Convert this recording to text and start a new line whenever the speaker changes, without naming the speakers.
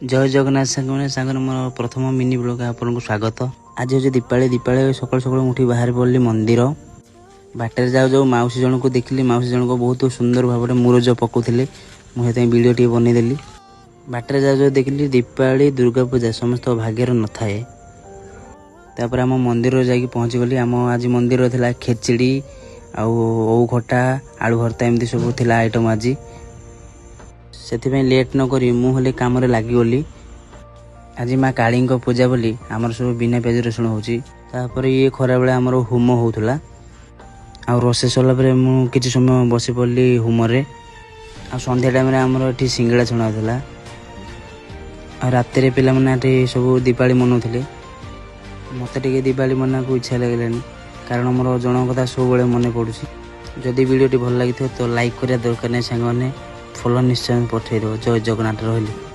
जय जगन्नाथ सांग मोर प्रथम मिनी ब्लॉग आपको स्वागत। आज हूँ दीपावली। दीपावली सकाल सकाल उठी बाहर पड़ी मंदिर बाटर जाऊ जाऊ मौसी जन को देखिली। मौसी जन को बहुत सुंदर भाव में मुरज पकाउले। मुझे वीडियो टी बनईदेली। बाटर जाऊ जाऊ देखिली दीपावली दुर्गा पूजा समस्त भाग्यर न थाए। तापर आम मंदिर जाकि पहुँची गली। आम आज मंदिर थी खेचड़ी आउ खटा आलू भर्ता एमती सब थी आइटम। आज से लेट न करी मुझे कम लगिगली। आज माँ काली पूजा बोली आमर सब बिना प्याज रसुण होपर। ये खरा बेले आमर होम होता आ रोसे सरला मुझे समय बसी पड़ी होम रे। आ संध्या टाइम आमर ये सिंगड़ा छुणा रात पे सब दीपावली मनाते। मत दीपावली मना को इच्छा लगे कारण मोर जन कथा सब मन पड़ू। जदि वीडियो भल लगी तो लाइक करा दरकार नहीं। सांग फॉलो निश्चय पठेद। जय जगन्नाथ रही।